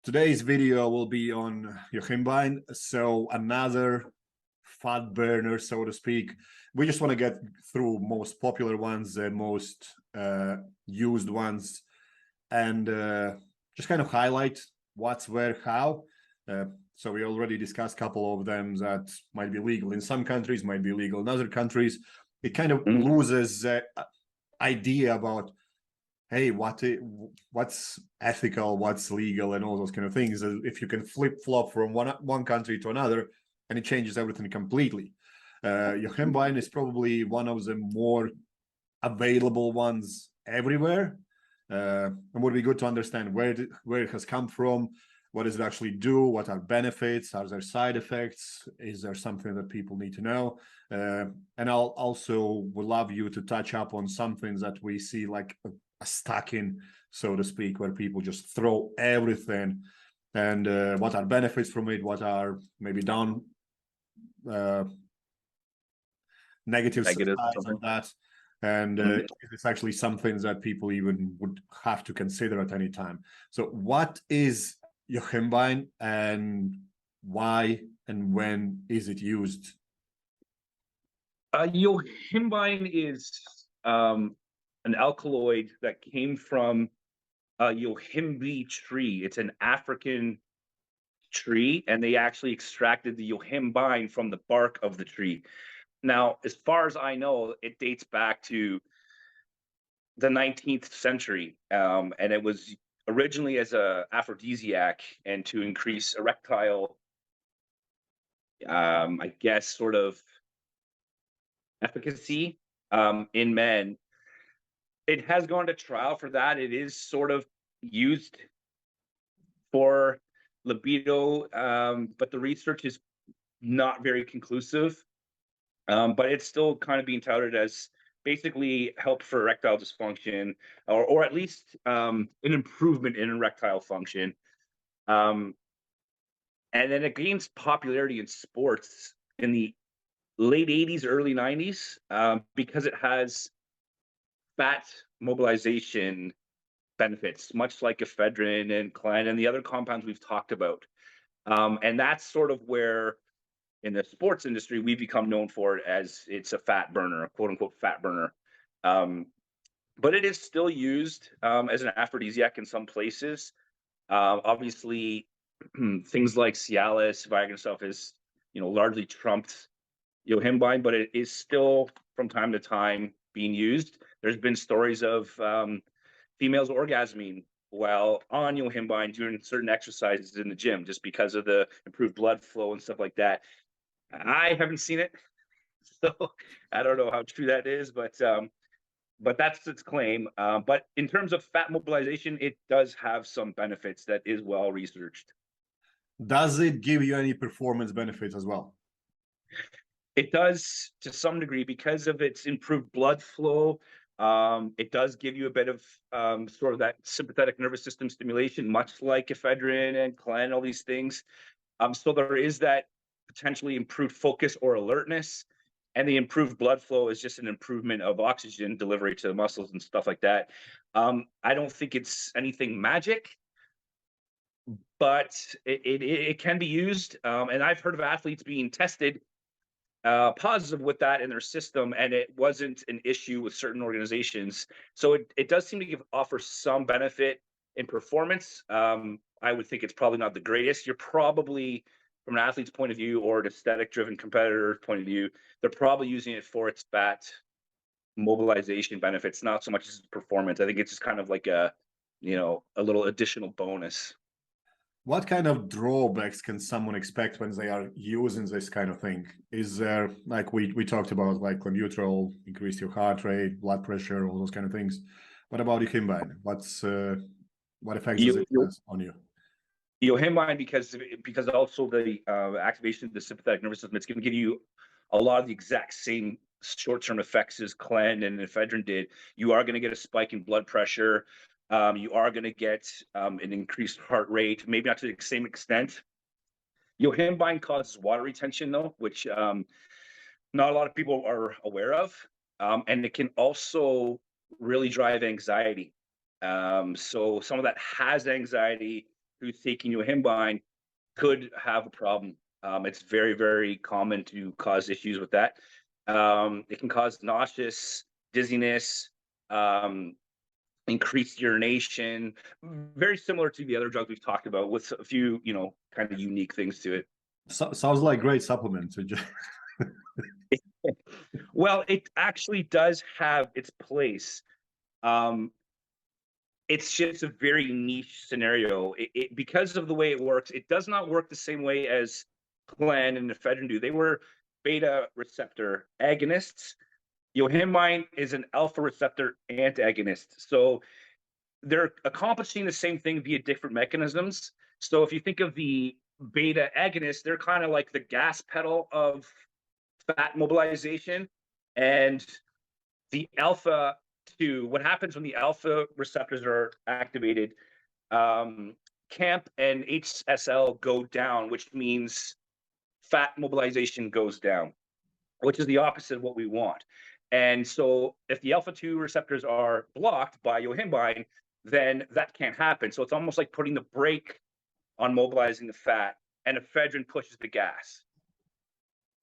Today's video will be on Yohimbine, so another fat burner, so to speak. We just want to get through most popular ones, the most used ones, and just kind of highlight what's where, how. So we already discussed a couple of them that might be legal in some countries, might be legal in other countries. It kind of loses the idea about, hey, what's ethical, what's legal, and all those kind of things. If you can flip-flop from one country to another, and it changes everything completely. Yohimbine is probably one of the more available ones everywhere. And would be good to understand where it has come from, what does it actually do, what are benefits, are there side effects, is there something that people need to know? And I'll also would love you to touch up on some things that we see like a stacking, so to speak, where people just throw everything, and what are benefits from it, what are maybe negative sides of that, and it's actually some things that people even would have to consider at any time. So what is Yohimbine, and why and when is it used? Yohimbine is an alkaloid that came from a Yohimbine tree. It's an African tree, and they actually extracted the Yohimbine from the bark of the tree. Now, as far as I know, it dates back to the 19th century, and it was originally as a aphrodisiac and to increase erectile, I guess, sort of efficacy in men. It has gone to trial for that. It is sort of used for libido, but the research is not very conclusive. But it's still kind of being touted as basically help for erectile dysfunction, or at least an improvement in erectile function. And then it gains popularity in sports in the late 80s, early 90s, because it has fat mobilization benefits, much like ephedrine and clen and the other compounds we've talked about. And that's sort of where, in the sports industry, we become known for it as it's a fat burner, a quote unquote fat burner. But it is still used as an aphrodisiac in some places. Obviously, things like Cialis, Viagra stuff is, largely trumped Yohimbine, but it is still from time to time being used. There's been stories of females orgasming while on Yohimbine during certain exercises in the gym, just because of the improved blood flow and stuff like that. I haven't seen it, so I don't know how true that is, but that's its claim. But in terms of fat mobilization, it does have some benefits that is well researched. Does it give you any performance benefits as well? It does to some degree because of its improved blood flow. It does give you a bit of sort of that sympathetic nervous system stimulation, much like ephedrine and clen, all these things. So there is that potentially improved focus or alertness, and the improved blood flow is just an improvement of oxygen delivery to the muscles and stuff like that. I don't think it's anything magic, but it can be used. And I've heard of athletes being tested positive with that in their system, and it wasn't an issue with certain organizations. So it does seem to offer some benefit in performance. I would think it's probably not the greatest. You're probably, from an athlete's point of view or an aesthetic-driven competitor's point of view, they're probably using it for its fat mobilization benefits, not so much as performance. I think it's just kind of like a little additional bonus. What kind of drawbacks can someone expect when they are using this kind of thing? Is there, like we talked about, like clenbuterol, increase your heart rate, blood pressure, all those kind of things? What about Yohimbine? What effects does it have on you? Yohimbine, because also the activation of the sympathetic nervous system, it's going to give you a lot of the exact same short-term effects as clen and ephedrine did. You are going to get a spike in blood pressure. You are going to get an increased heart rate, maybe not to the same extent. Yohimbine causes water retention, though, which not a lot of people are aware of. And it can also really drive anxiety. So someone that has anxiety who's taking Yohimbine could have a problem. It's very, very common to cause issues with that. It can cause nauseous, dizziness, increased urination, very similar to the other drugs we've talked about, with a few, kind of unique things to it. Sounds like great supplement to just Well, it actually does have its place. It's just a very niche scenario. Because of the way it works, it does not work the same way as Clen and ephedrine do. They were beta receptor agonists. Yohimbine is an alpha receptor antagonist. So they're accomplishing the same thing via different mechanisms. So if you think of the beta agonists, they're kind of like the gas pedal of fat mobilization. And the alpha 2, what happens when the alpha receptors are activated, CAMP and HSL go down, which means fat mobilization goes down, which is the opposite of what we want. And so if the alpha 2 receptors are blocked by Yohimbine, then that can't happen. So it's almost like putting the brake on mobilizing the fat, and ephedrine pushes the gas.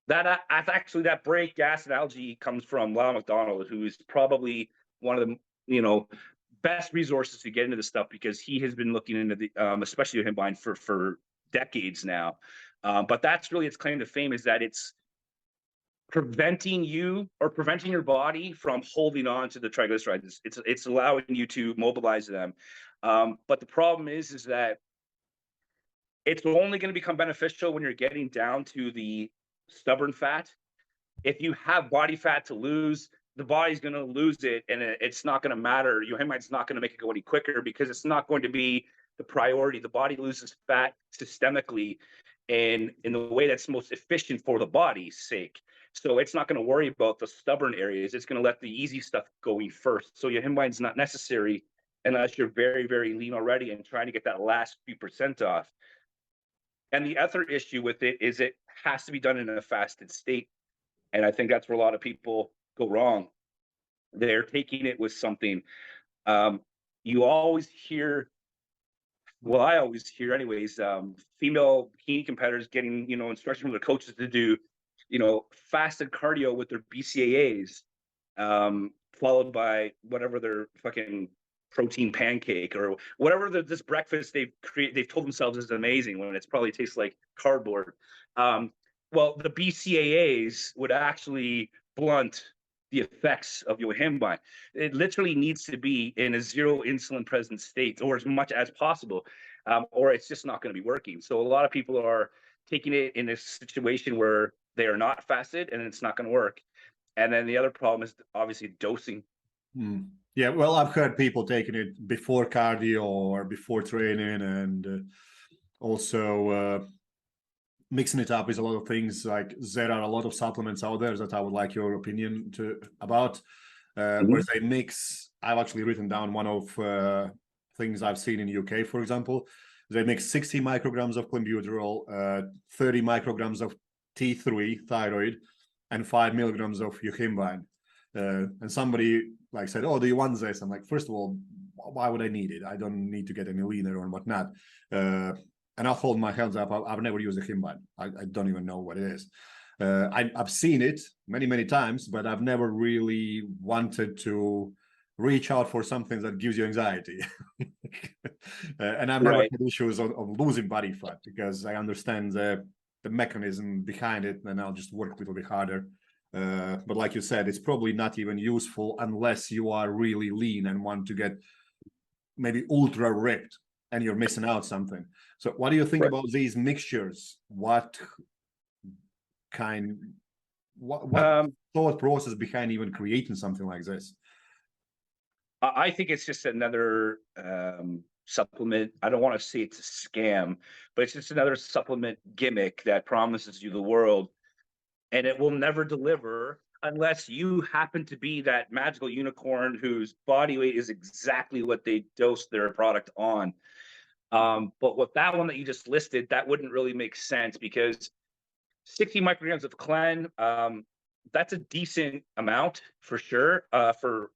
That brake, gas analogy comes from Lyle McDonald, who is probably one of the best resources to get into this stuff, because he has been looking into the especially Yohimbine for decades now. But that's really its claim to fame, is that it's preventing your body from holding on to the triglycerides. It's allowing you to mobilize them. But the problem is that it's only going to become beneficial when you're getting down to the stubborn fat. If you have body fat to lose, the body's going to lose it, and it's not going to matter. Yohimbine's not going to make it go any quicker, because it's not going to be the priority. The body loses fat systemically and in the way that's most efficient for the body's sake. So it's not going to worry about the stubborn areas. It's going to let the easy stuff going first. So Yohimbine's not necessary unless you're very, very lean already and trying to get that last few % off. And the other issue with it is it has to be done in a fasted state. And I think that's where a lot of people go wrong. They're taking it with something. You always hear, well, I always hear anyways, female bikini competitors getting, instruction from their coaches to do, fasted cardio with their BCAAs, followed by whatever their fucking protein pancake or whatever this breakfast they've told themselves is amazing, when it's probably tastes like cardboard. Well, the BCAAs would actually blunt the effects of Yohimbine. It literally needs to be in a zero insulin present state, or as much as possible, or it's just not going to be working. So a lot of people are taking it in a situation where they are not fasted, and it's not going to work. And then the other problem is obviously dosing. Yeah, well, I've heard people taking it before cardio or before training, and also mixing it up with a lot of things. Like, there are a lot of supplements out there that I would like your opinion about, where they mix. I've actually written down one of things I've seen in the UK, for example. They mix 60 micrograms of clenbuterol, 30 micrograms of T3 thyroid, and 5 milligrams of Yohimbine. And somebody said, "Oh, do you want this?" I'm like, first of all, why would I need it? I don't need to get any leaner or whatnot. And I'll hold my hands up. I've never used Yohimbine. I don't even know what it is. I've seen it many, many times, but I've never really wanted to reach out for something that gives you anxiety. And I've never had issues of losing body fat, because I understand the mechanism behind it, and I'll just work a little bit harder. But like you said, it's probably not even useful unless you are really lean and want to get maybe ultra ripped, and you're missing out something. So what do you think about these mixtures? What thought process behind even creating something like this? I think it's just another supplement. I don't want to say it's a scam, but it's just another supplement gimmick that promises you the world, and it will never deliver unless you happen to be that magical unicorn whose body weight is exactly what they dosed their product on. But with that one that you just listed, that wouldn't really make sense, because 60 micrograms of Clen, that's a decent amount for sure, for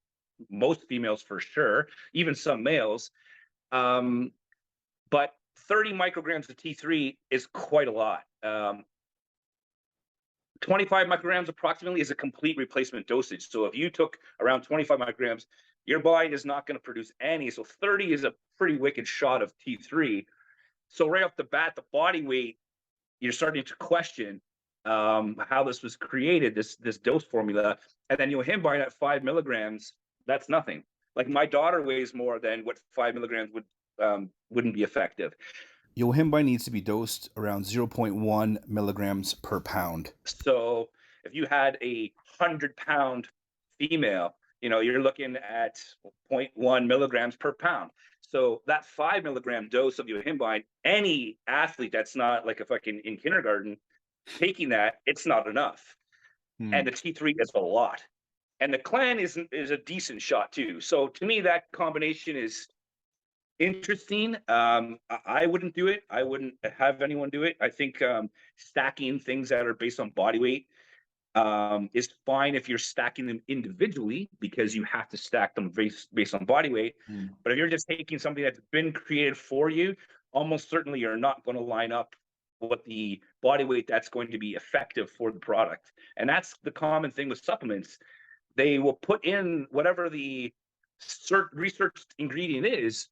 most females for sure, even some males. But 30 micrograms of T3 is quite a lot. 25 micrograms approximately is a complete replacement dosage. So if you took around 25 micrograms, your body is not going to produce any. So 30 is a pretty wicked shot of T3. So right off the bat, the body weight, you're starting to question how this was created, this dose formula. And then Yohimbine at 5 milligrams, that's nothing. Like my daughter weighs more than what 5 milligrams wouldn't be effective. Yohimbine needs to be dosed around 0.1 milligrams per pound. So if you had a 100-pound female, you're looking at 0.1 milligrams per pound. So that 5 milligram dose of Yohimbine, any athlete that's not like a fucking in kindergarten taking that, it's not enough. And the T3 is a lot. And the clan is a decent shot too. So to me, that combination is interesting. I wouldn't do it. I wouldn't have anyone do it. I think stacking things that are based on body weight is fine if you're stacking them individually, because you have to stack them based on body weight. But if you're just taking something that's been created for you, almost certainly you're not going to line up with the body weight that's going to be effective for the product. And that's the common thing with supplements. They will put in whatever the researched ingredient is,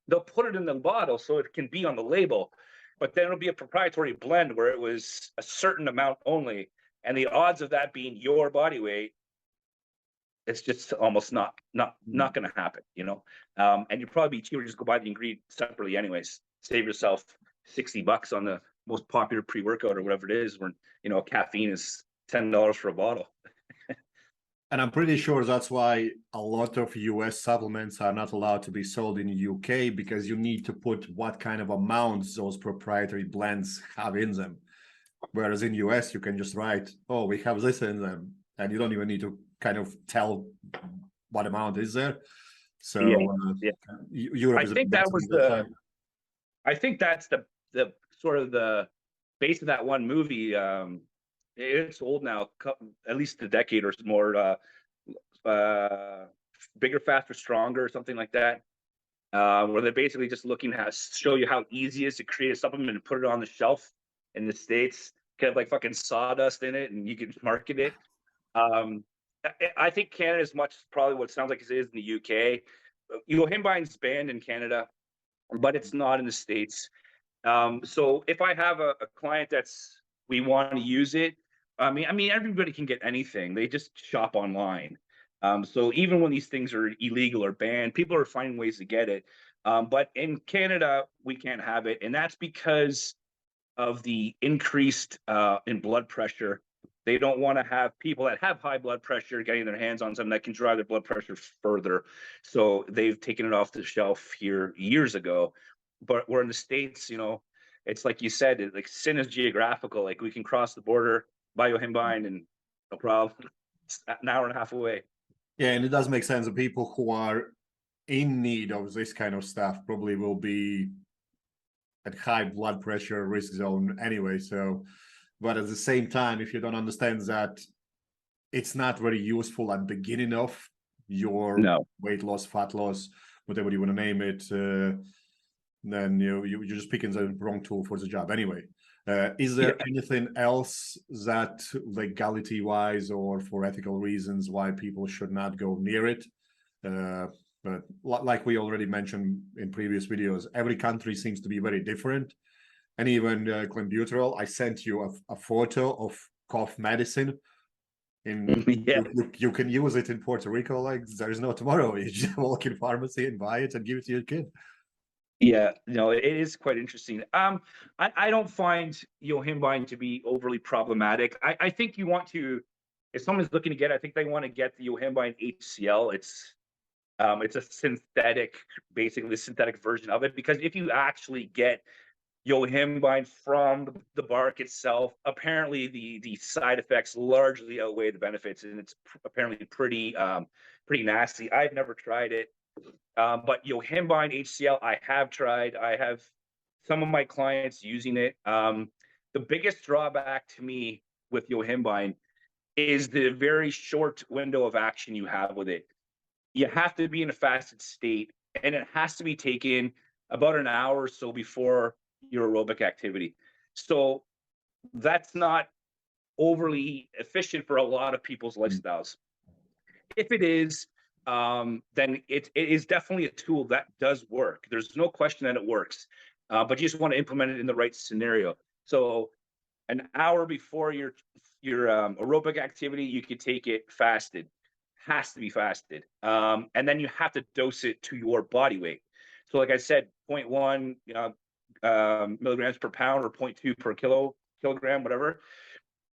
they'll put it in the bottle so it can be on the label, but then it'll be a proprietary blend where it was a certain amount only. And the odds of that being your body weight, it's just almost not going to happen, and you'd probably be cheaper just go buy the ingredient separately anyways. Save yourself $60 on the most popular pre-workout or whatever it is, when, caffeine is $10 for a bottle. And I'm pretty sure that's why a lot of US supplements are not allowed to be sold in the UK, because you need to put what kind of amounts those proprietary blends have in them. Whereas in US, you can just write, oh, we have this in them, and you don't even need to kind of tell what amount is there. So Europe I think that was I think that's the sort of the base of that one movie. It's old now, at least a decade or more. Bigger, Faster, Stronger, or something like that, where they're basically just looking to show you how easy it is to create a supplement and put it on the shelf in the States, kind of like fucking sawdust in it, and you can market it. I think Canada is much probably what it sounds like it is in the UK. Yohimbine's banned in Canada, but it's not in the States. So if I have a client we want to use it, I mean, everybody can get anything. They just shop online. So even when these things are illegal or banned, people are finding ways to get it. But in Canada, we can't have it. And that's because of the increased in blood pressure. They don't want to have people that have high blood pressure getting their hands on something that can drive their blood pressure further. So they've taken it off the shelf here years ago. But we're in the States, it's like you said, like sin is geographical. Like we can cross the border, buy Yohimbine, and no problem. It's an hour and a half away. Yeah, and it does make sense. The people who are in need of this kind of stuff probably will be at high blood pressure risk zone anyway. So, but at the same time, if you don't understand that it's not very useful at the beginning of your weight loss, fat loss, whatever you want to name it, then you're just picking the wrong tool for the job anyway. Is there anything else that legality-wise or for ethical reasons why people should not go near it? But like we already mentioned in previous videos, every country seems to be very different. And even clenbuterol, I sent you a photo of cough medicine. You can use it in Puerto Rico like there is no tomorrow. You just walk in pharmacy and buy it and give it to your kid. Yeah, it is quite interesting. I don't find Yohimbine to be overly problematic. I think you want to, if someone's looking to get, I think they want to get the Yohimbine HCl. It's a synthetic, basically the synthetic version of it, because if you actually get Yohimbine from the bark itself, apparently the side effects largely outweigh the benefits, and it's apparently pretty nasty. I've never tried it. But Yohimbine HCl, I have tried. I have some of my clients using it. The biggest drawback to me with Yohimbine is the very short window of action you have with it. You have to be in a fasted state, and it has to be taken about an hour or so before your aerobic activity. So that's not overly efficient for a lot of people's lifestyles. If it is, then it is definitely a tool that does work. There's no question that it works, but you just want to implement it in the right scenario. So an hour before your aerobic activity, you could take it fasted. Has to be fasted, and then you have to dose it to your body weight. So, like I said, 0.1 milligrams per pound or 0.2 per kilogram, whatever.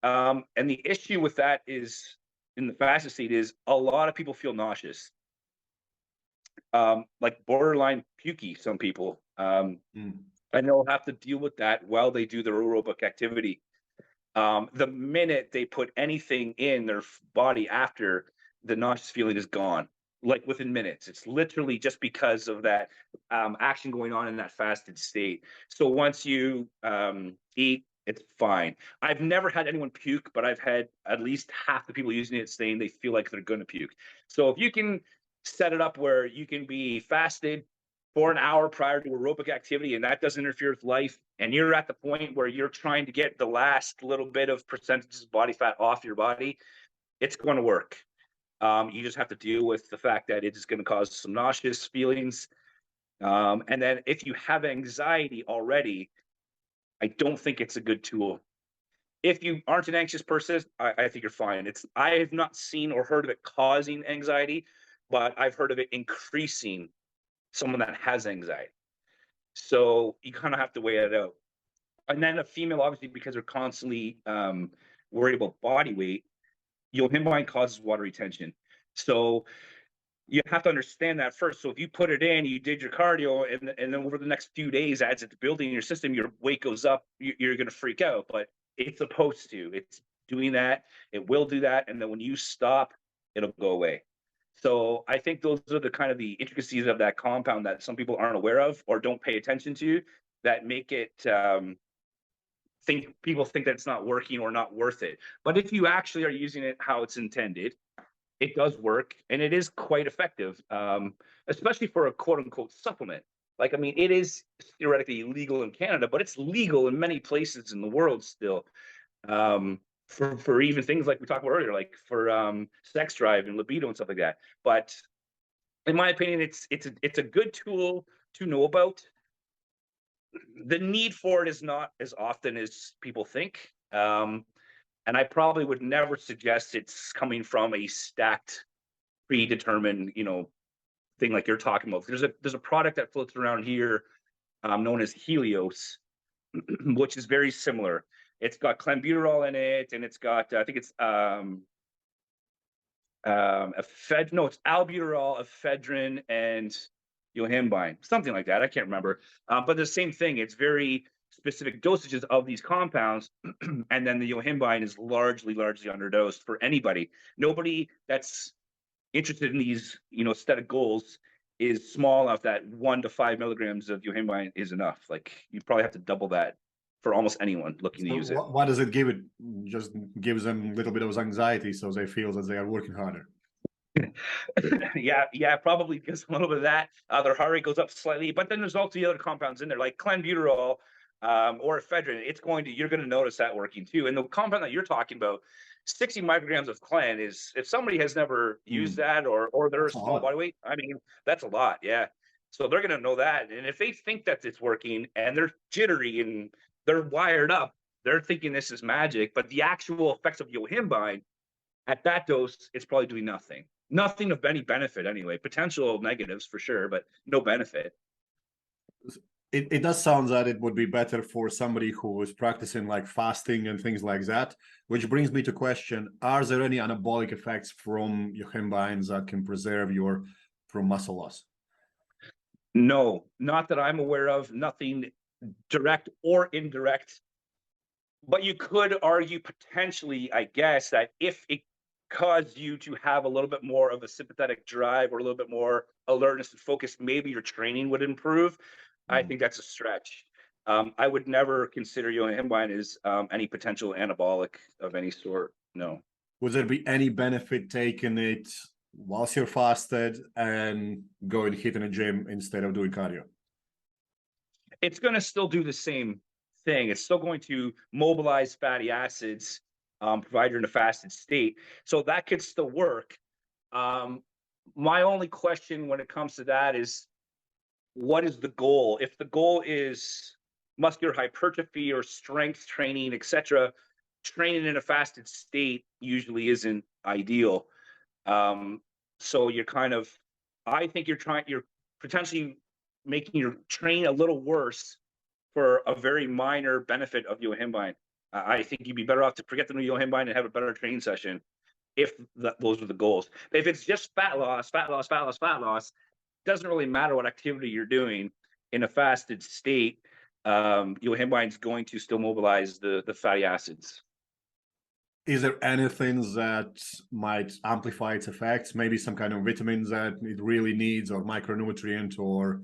And the issue with that is, in the fasted state, is a lot of people feel nauseous, like borderline pukey. Some people, and they'll have to deal with that while they do their aerobic activity. The minute they put anything in their body after, the nauseous feeling is gone, like within minutes. It's literally just because of that action going on in that fasted state. So once you eat, it's fine. I've never had anyone puke, but I've had at least half the people using it saying they feel like they're going to puke. So if you can set it up where you can be fasted for an hour prior to aerobic activity, and that doesn't interfere with life, and you're at the point where you're trying to get the last little bit of percentages of body fat off your body, it's going to work. You just have to deal with the fact that it is going to cause some nauseous feelings. And then if you have anxiety already, I don't think it's a good tool. If you aren't an anxious person, I think you're fine. I have not seen or heard of it causing anxiety, but I've heard of it increasing someone that has anxiety. So you kind of have to weigh it out. And then a female, obviously, because they're constantly worried about body weight, Yohimbine causes water retention. So you have to understand that first. So if you put it in, you did your cardio, and then over the next few days, as it's building in your system, your weight goes up, you're going to freak out. But it's supposed to. It's doing that. It will do that. And then when you stop, it'll go away. So I think those are the kind of the intricacies of that compound that some people aren't aware of or don't pay attention to, that make it people think that it's not working or not worth it. But if you actually are using it how it's intended, it does work, and it is quite effective, especially for a quote unquote supplement. Like, I mean, it is theoretically illegal in Canada, but it's legal in many places in the world still. For even things like we talked about earlier, like for sex drive and libido and stuff like that. But in my opinion, it's a good tool to know about. The need for it is not as often as people think. And I probably would never suggest it's coming from a stacked, predetermined, thing like you're talking about. There's a product that floats around here known as Helios, which is very similar. It's got clenbuterol in it, and it's got I think it's it's albuterol, ephedrine, and Yohimbine, something like that. I can't remember. But the same thing. It's very specific dosages of these compounds, and then the Yohimbine is largely underdosed for anybody. Nobody that's interested in these, aesthetic goals is small enough that 1 to 5 milligrams of Yohimbine is enough. Like, you probably have to double that for almost anyone looking to use it. Why does it give it? Just gives them a little bit of anxiety, so they feel that they are working harder. yeah, probably because a little bit of that. Their heart rate goes up slightly, but then there's also the other compounds in there, like clenbuterol or ephedrine. You're going to notice that working too. And the compound that you're talking about, 60 micrograms of clen is, if somebody has never used that or they're a small body weight, I mean, that's a lot. Yeah. So they're going to know that. And if they think that it's working and they're jittery and they're wired up, they're thinking this is magic. But the actual effects of Yohimbine at that dose, it's probably doing nothing. Nothing of any benefit anyway. Potential negatives for sure, but no benefit. It does sound that it would be better for somebody who is practicing like fasting and things like that, which brings me to question, are there any anabolic effects from Yohimbines that can preserve from muscle loss? No, not that I'm aware of. Nothing direct or indirect. But you could argue potentially, I guess, that if it caused you to have a little bit more of a sympathetic drive or a little bit more alertness and focus, maybe your training would improve. I think that's a stretch. I would never consider Yohimbine as any potential anabolic of any sort. No. Would there be any benefit taking it whilst you're fasted and going hit in a gym instead of doing cardio? it's going to still do the same thing. It's still going to mobilize fatty acids, provide you in a fasted state. So that could still work. My only question when it comes to that is, what is the goal? If the goal is muscular hypertrophy or strength training, etc., training in a fasted state usually isn't ideal. So you're kind of, I think you're potentially making your train a little worse for a very minor benefit of Yohimbine. I think you'd be better off to forget the new Yohimbine and have a better training session if those are the goals. If it's just fat loss, doesn't really matter what activity you're doing in a fasted state. Yohimbine's going to still mobilize the fatty acids. Is there anything that might amplify its effects? Maybe some kind of vitamins that it really needs, or micronutrient, or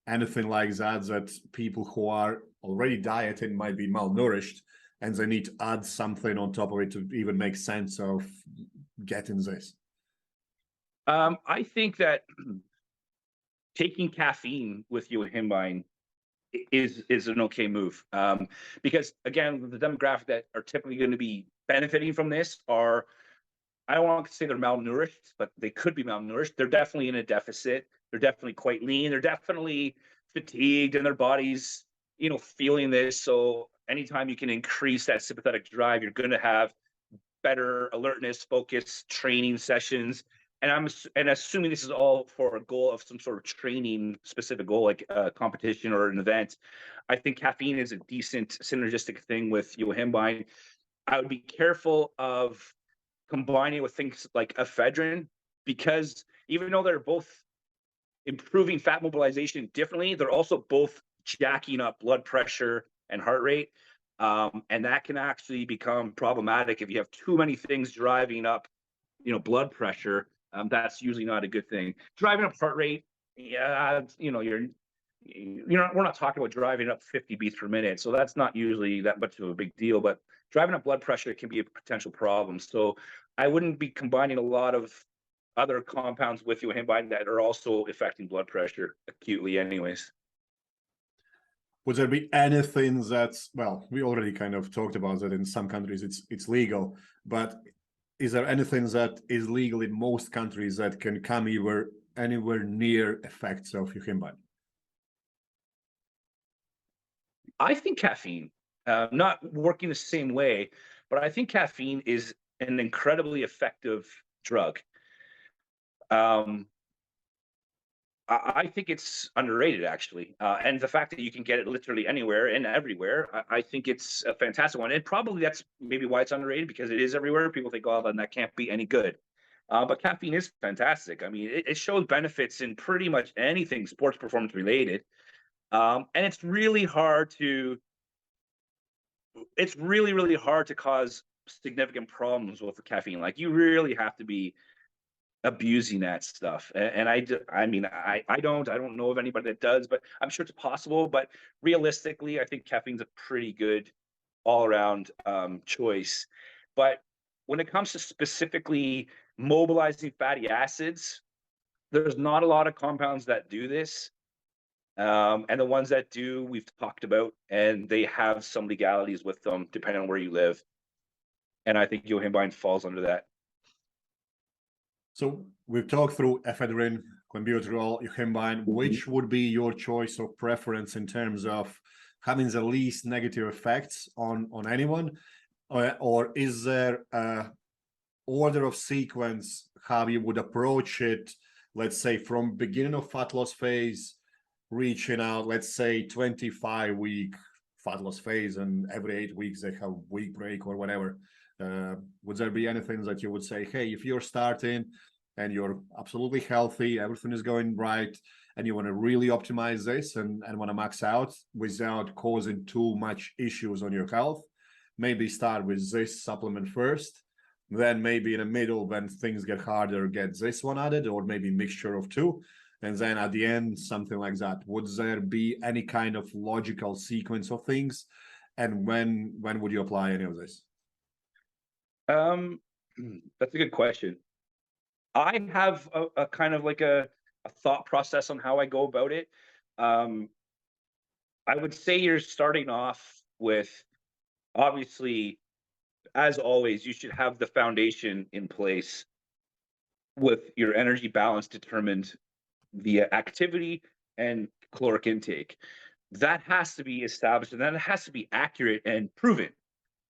anything like that, that people who are already dieting might be malnourished and they need to add something on top of it to even make sense of getting this? I think that taking caffeine with Yohimbine is an okay move, because again, the demographic that are typically going to be benefiting from this are, I don't want to say they're malnourished, but they could be malnourished. They're definitely in a deficit. They're definitely quite lean. They're definitely fatigued, and their bodies, feeling this. So anytime you can increase that sympathetic drive, you're going to have better alertness, focus, training sessions. And assuming this is all for a goal of some sort of training specific goal, like a competition or an event, I think caffeine is a decent synergistic thing with Yohimbine. I would be careful of combining it with things like ephedrine, because even though they're both improving fat mobilization differently, they're also both jacking up blood pressure and heart rate. And that can actually become problematic if you have too many things driving up, blood pressure. That's usually not a good thing. Driving up heart rate, yeah, we're not talking about driving up 50 beats per minute, so that's not usually that much of a big deal. But driving up blood pressure can be a potential problem. So I wouldn't be combining a lot of other compounds with Yohimbine that are also affecting blood pressure acutely, anyways. Would there be anything that's, well, we already kind of talked about that in some countries it's legal, but is there anything that is legal in most countries that can come anywhere near effects of Yohimbine? I think caffeine, not working the same way, but I think caffeine is an incredibly effective drug. I think it's underrated, actually. And the fact that you can get it literally anywhere and everywhere, I think it's a fantastic one. And probably that's maybe why it's underrated, because it is everywhere. People think, oh, then that can't be any good. But caffeine is fantastic. I mean, it shows benefits in pretty much anything sports performance related. And it's really really hard to cause significant problems with the caffeine. Like, you really have to be abusing that stuff. And I don't know of anybody that does, but I'm sure it's possible. But realistically, I think caffeine's a pretty good all around choice. But when it comes to specifically mobilizing fatty acids, there's not a lot of compounds that do this. And the ones that do, we've talked about, and they have some legalities with them depending on where you live. And I think Yohimbine falls under that. So we've talked through ephedrine, clenbuterol, Yohimbine. Which would be your choice or preference in terms of having the least negative effects on anyone? Or is there a order of sequence how you would approach it, let's say from beginning of fat loss phase, reaching out, let's say 25-week fat loss phase, and every 8 weeks they have week break or whatever? Would there be anything that you would say, hey, if you're starting and you're absolutely healthy, everything is going right, and you want to really optimize this and want to max out without causing too much issues on your health, maybe start with this supplement first, then maybe in the middle, when things get harder, get this one added, or maybe mixture of two, and then at the end, something like that? Would there be any kind of logical sequence of things? And when would you apply any of this? That's a good question. I have a kind of like a thought process on how I go about it. I would say you're starting off with, obviously, as always, you should have the foundation in place with your energy balance determined via activity and caloric intake. That has to be established, and then it has to be accurate and proven.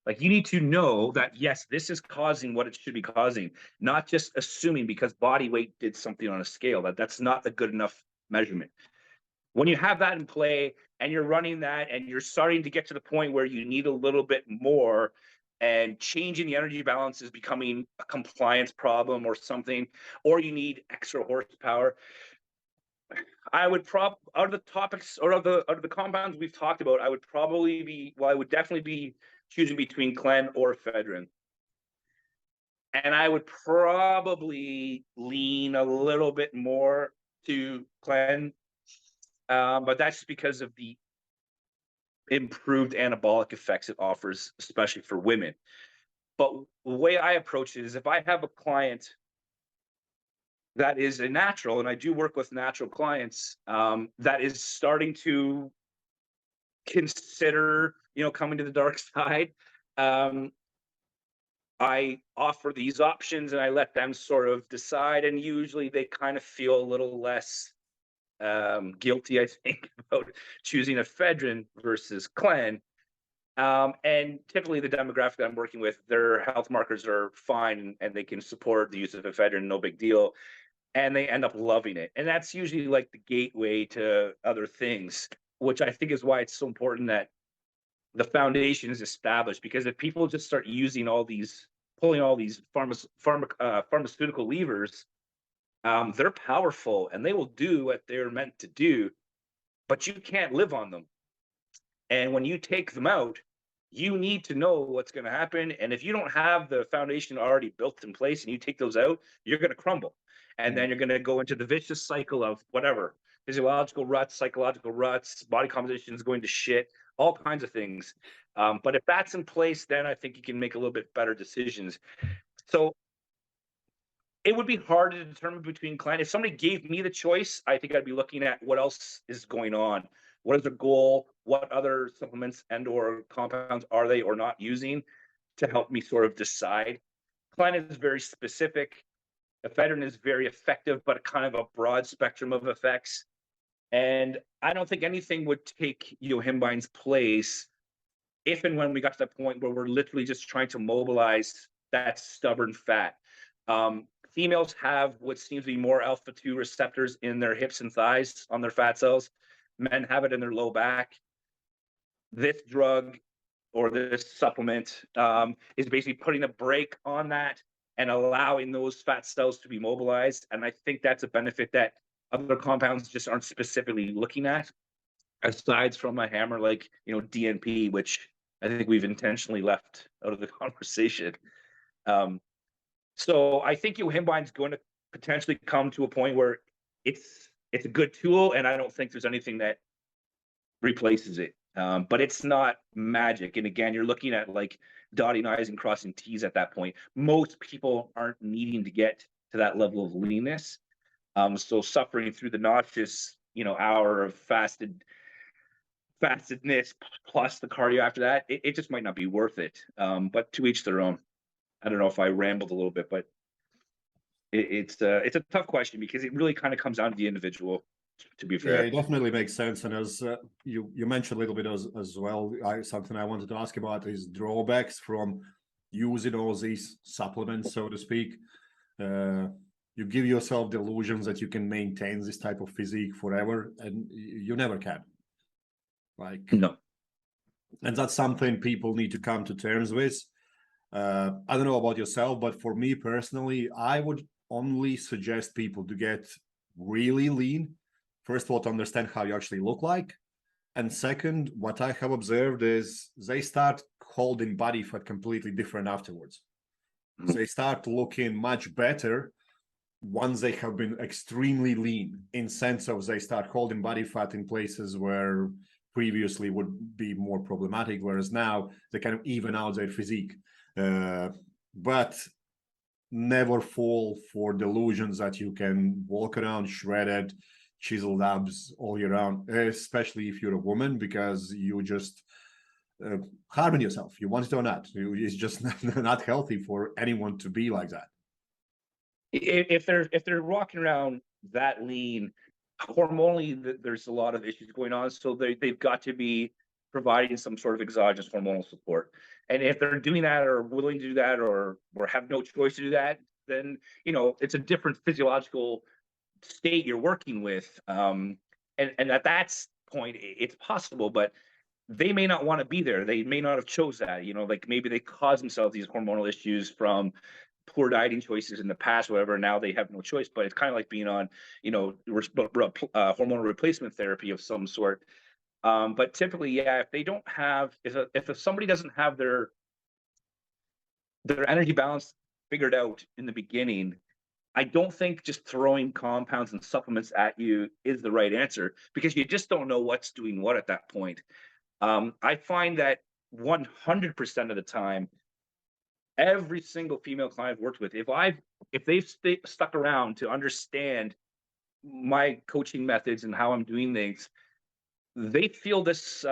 Like, you need to know that, yes, this is causing what it should be causing, not just assuming because body weight did something on a scale. That's not a good enough measurement. When you have that in play and you're running that and you're starting to get to the point where you need a little bit more, and changing the energy balance is becoming a compliance problem or something, or you need extra horsepower, I would out of the topics or out of the compounds we've talked about, I would definitely be choosing between Clen or ephedrine. And I would probably lean a little bit more to Clen, but that's just because of the improved anabolic effects it offers, especially for women. But the way I approach it is, if I have a client that is a natural, and I do work with natural clients, that is starting to consider, coming to the dark side, I offer these options and I let them sort of decide. And usually they kind of feel a little less guilty, I think, about choosing ephedrine versus Clen. And typically the demographic that I'm working with, their health markers are fine and they can support the use of ephedrine, no big deal. And they end up loving it. And that's usually like the gateway to other things, which I think is why it's so important that the foundation is established. Because if people just start using pulling all these pharmaceutical levers, they're powerful and they will do what they're meant to do, but you can't live on them. And when you take them out, you need to know what's going to happen. And if you don't have the foundation already built in place and you take those out, you're going to crumble. And then you're going to go into the vicious cycle of whatever, physiological ruts, psychological ruts, body composition is going to shit, all kinds of things. But if that's in place, then I think you can make a little bit better decisions. So it would be hard to determine between Clen. If somebody gave me the choice, I think I'd be looking at what else is going on. What is their goal? What other supplements and or compounds are they or not using to help me sort of decide? Clen is very specific. Ephedrine is very effective, but kind of a broad spectrum of effects. And I don't think anything would take Yohimbine's place if and when we got to that point where we're literally just trying to mobilize that stubborn fat. Females have what seems to be more alpha-2 receptors in their hips and thighs on their fat cells. Men have it in their low back. This drug or this supplement is basically putting a brake on that and allowing those fat cells to be mobilized. And I think that's a benefit that other compounds just aren't specifically looking at, aside from a hammer like, DNP, which I think we've intentionally left out of the conversation. So I think Yohimbine's going to potentially come to a point where it's a good tool, and I don't think there's anything that replaces it. But it's not magic. And again, you're looking at like dotting I's and crossing T's at that point. Most people aren't needing to get to that level of leanness. So suffering through the nauseous, hour of fastedness plus the cardio after that, it just might not be worth it. But to each their own. I don't know if I rambled a little bit, but it's a tough question because it really kind of comes down to the individual, to be fair. Yeah, it definitely makes sense. And as you mentioned a little bit as well, something I wanted to ask about is drawbacks from using all these supplements, so to speak. You give yourself delusions that you can maintain this type of physique forever, and you never can. No. And that's something people need to come to terms with. I don't know about yourself, but for me personally, I would only suggest people to get really lean. First of all, to understand how you actually look like. And second, what I have observed is they start holding body fat completely different afterwards. So they start looking much better once they have been extremely lean, in sense of they start holding body fat in places where previously would be more problematic, whereas now they kind of even out their physique. But never fall for delusions that you can walk around shredded, chiseled abs all year round, especially if you're a woman, because you just harming yourself. You want it or not. It's just not healthy for anyone to be like that. If they're walking around that lean, hormonally, there's a lot of issues going on. So they've got to be providing some sort of exogenous hormonal support. And if they're doing that or willing to do that or have no choice to do that, then, you know, it's a different physiological state you're working with. And at that point, it's possible, but they may not want to be there. They may not have chose that, you know, like maybe they caused themselves these hormonal issues from poor dieting choices in the past, whatever. Now they have no choice, but it's kind of like being on, you know, hormonal replacement therapy of some sort. But typically, yeah, if they don't have, if somebody doesn't have their energy balance figured out in the beginning, I don't think just throwing compounds and supplements at you is the right answer, because you just don't know what's doing what at that point. I find that 100% of the time, every single female client I've worked with, if they've stuck around to understand my coaching methods and how I'm doing things, they feel this.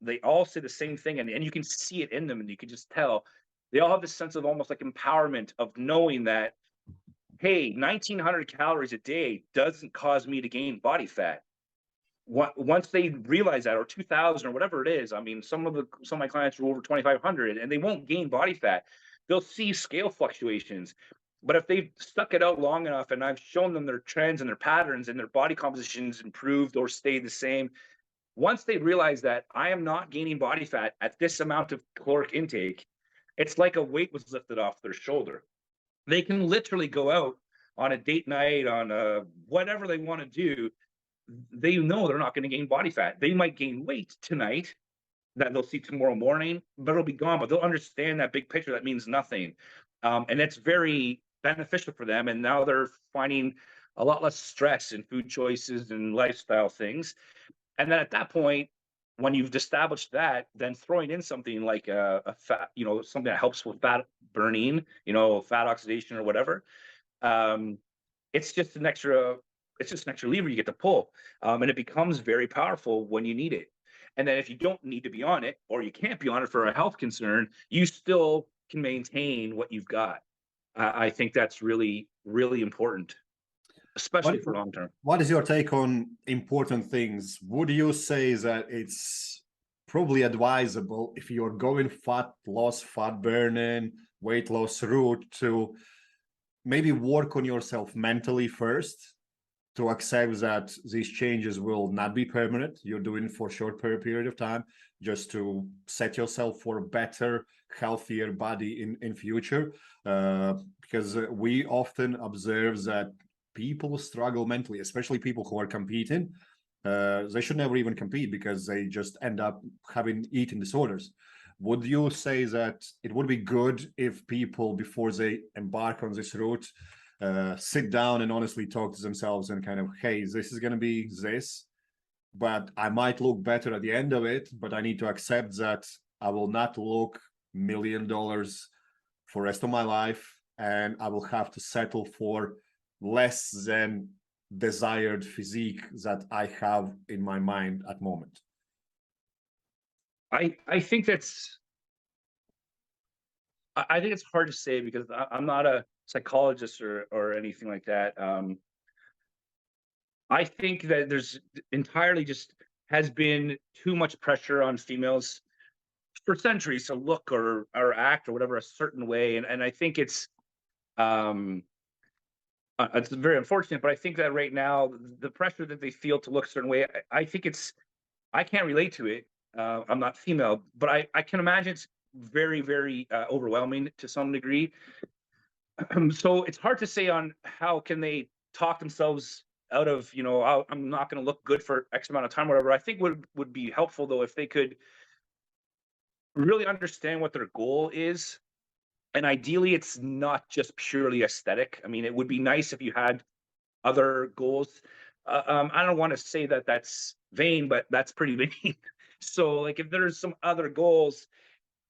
They all say the same thing, and you can see it in them, and you can just tell they all have this sense of almost like empowerment of knowing that, hey, 1,900 calories a day doesn't cause me to gain body fat. Once they realize that, or 2,000 or whatever it is, I mean, some of my clients are over 2,500 and they won't gain body fat. They'll see scale fluctuations. But if they've stuck it out long enough and I've shown them their trends and their patterns and their body compositions improved or stayed the same, once they realize that I am not gaining body fat at this amount of caloric intake, it's like a weight was lifted off their shoulder. They can literally go out on a date night, on whatever they want to do. They know they're not going to gain body fat. They might gain weight tonight that they'll see tomorrow morning, but it'll be gone. But they'll understand that big picture that means nothing. And it's very beneficial for them. And now they're finding a lot less stress in food choices and lifestyle things. And then at that point, when you've established that, then throwing in something like a fat, you know, something that helps with fat burning, you know, fat oxidation or whatever, it's just an extra lever you get to pull, and it becomes very powerful when you need it. And then if you don't need to be on it, or you can't be on it for a health concern, you still can maintain what you've got. I think that's really, really important, especially for long term. What is your take on important things? Would you say that it's probably advisable, if you're going fat loss, fat burning, weight loss route, to maybe work on yourself mentally first, to accept that these changes will not be permanent? You're doing it for a short period of time, just to set yourself for a better, healthier body in future. Because we often observe that people struggle mentally, especially people who are competing. They should never even compete because they just end up having eating disorders. Would you say that it would be good if people, before they embark on this route, sit down and honestly talk to themselves and kind of, hey, this is going to be this, but I might look better at the end of it, but I need to accept that I will not look $1 million for the rest of my life, and I will have to settle for less than desired physique that I have in my mind at the moment? I think it's hard to say, because I'm not a psychologist or anything like that. I think that there's entirely just has been too much pressure on females for centuries to look or act or whatever a certain way, and I think it's very unfortunate. But I think that right now the pressure that they feel to look a certain way, I can't relate to it. I'm not female, but I can imagine it's very, very overwhelming to some degree. So it's hard to say on how can they talk themselves out of, you know, I'm not going to look good for X amount of time, whatever. I think would be helpful, though, if they could really understand what their goal is. And ideally, it's not just purely aesthetic. I mean, it would be nice if you had other goals. I don't want to say that that's vain, but that's pretty vain. So, like, if there's some other goals,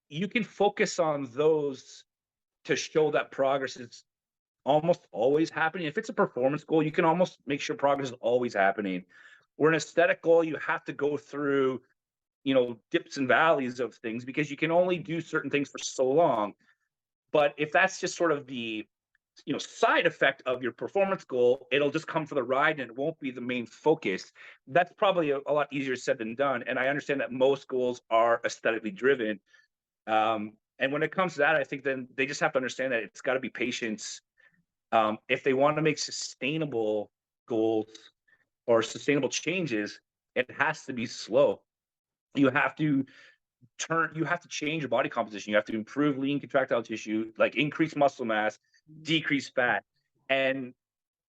you can focus on those to show that progress is almost always happening. If it's a performance goal, you can almost make sure progress is always happening. Where an aesthetic goal, you have to go through, dips and valleys of things because you can only do certain things for so long. But if that's just sort of the, side effect of your performance goal, it'll just come for the ride and it won't be the main focus. That's probably a lot easier said than done. And I understand that most goals are aesthetically driven. And when it comes to that, I think then they just have to understand that it's got to be patience. If they want to make sustainable goals or sustainable changes, it has to be slow. You have to change your body composition. You have to improve lean contractile tissue, like increase muscle mass, decrease fat. And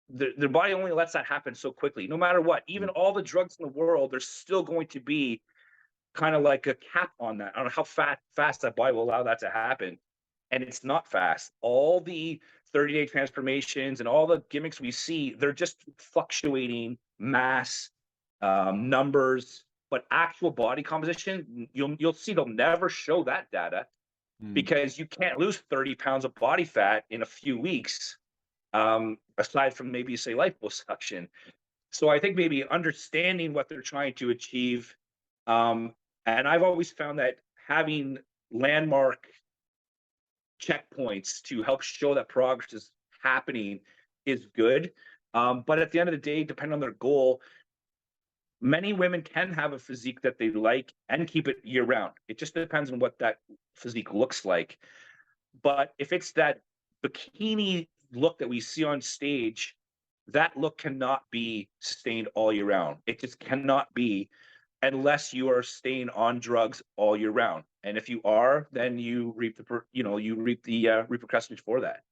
their body only lets that happen so quickly. No matter what, even all the drugs in the world, there's still going to be kind of like a cap on that, on how fast that body will allow that to happen. And it's not fast. All the 30-day transformations and all the gimmicks we see, they're just fluctuating mass, numbers, but actual body composition, you'll see they'll never show that data because you can't lose 30 pounds of body fat in a few weeks, aside from maybe say liposuction. So I think maybe understanding what they're trying to achieve, and I've always found that having landmark checkpoints to help show that progress is happening is good. But at the end of the day, depending on their goal, many women can have a physique that they like and keep it year round. It just depends on what that physique looks like. But if it's that bikini look that we see on stage, that look cannot be sustained all year round. It just cannot be unless you are staying on drugs all year round. And if you are, then you reap the repercussions for that.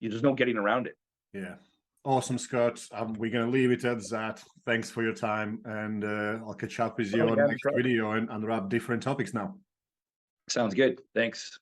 There's no getting around it. Yeah. Awesome, Scott. We're going to leave it at that. Thanks for your time. And I'll catch up with you on the next video and unwrap different topics now. Sounds good. Thanks.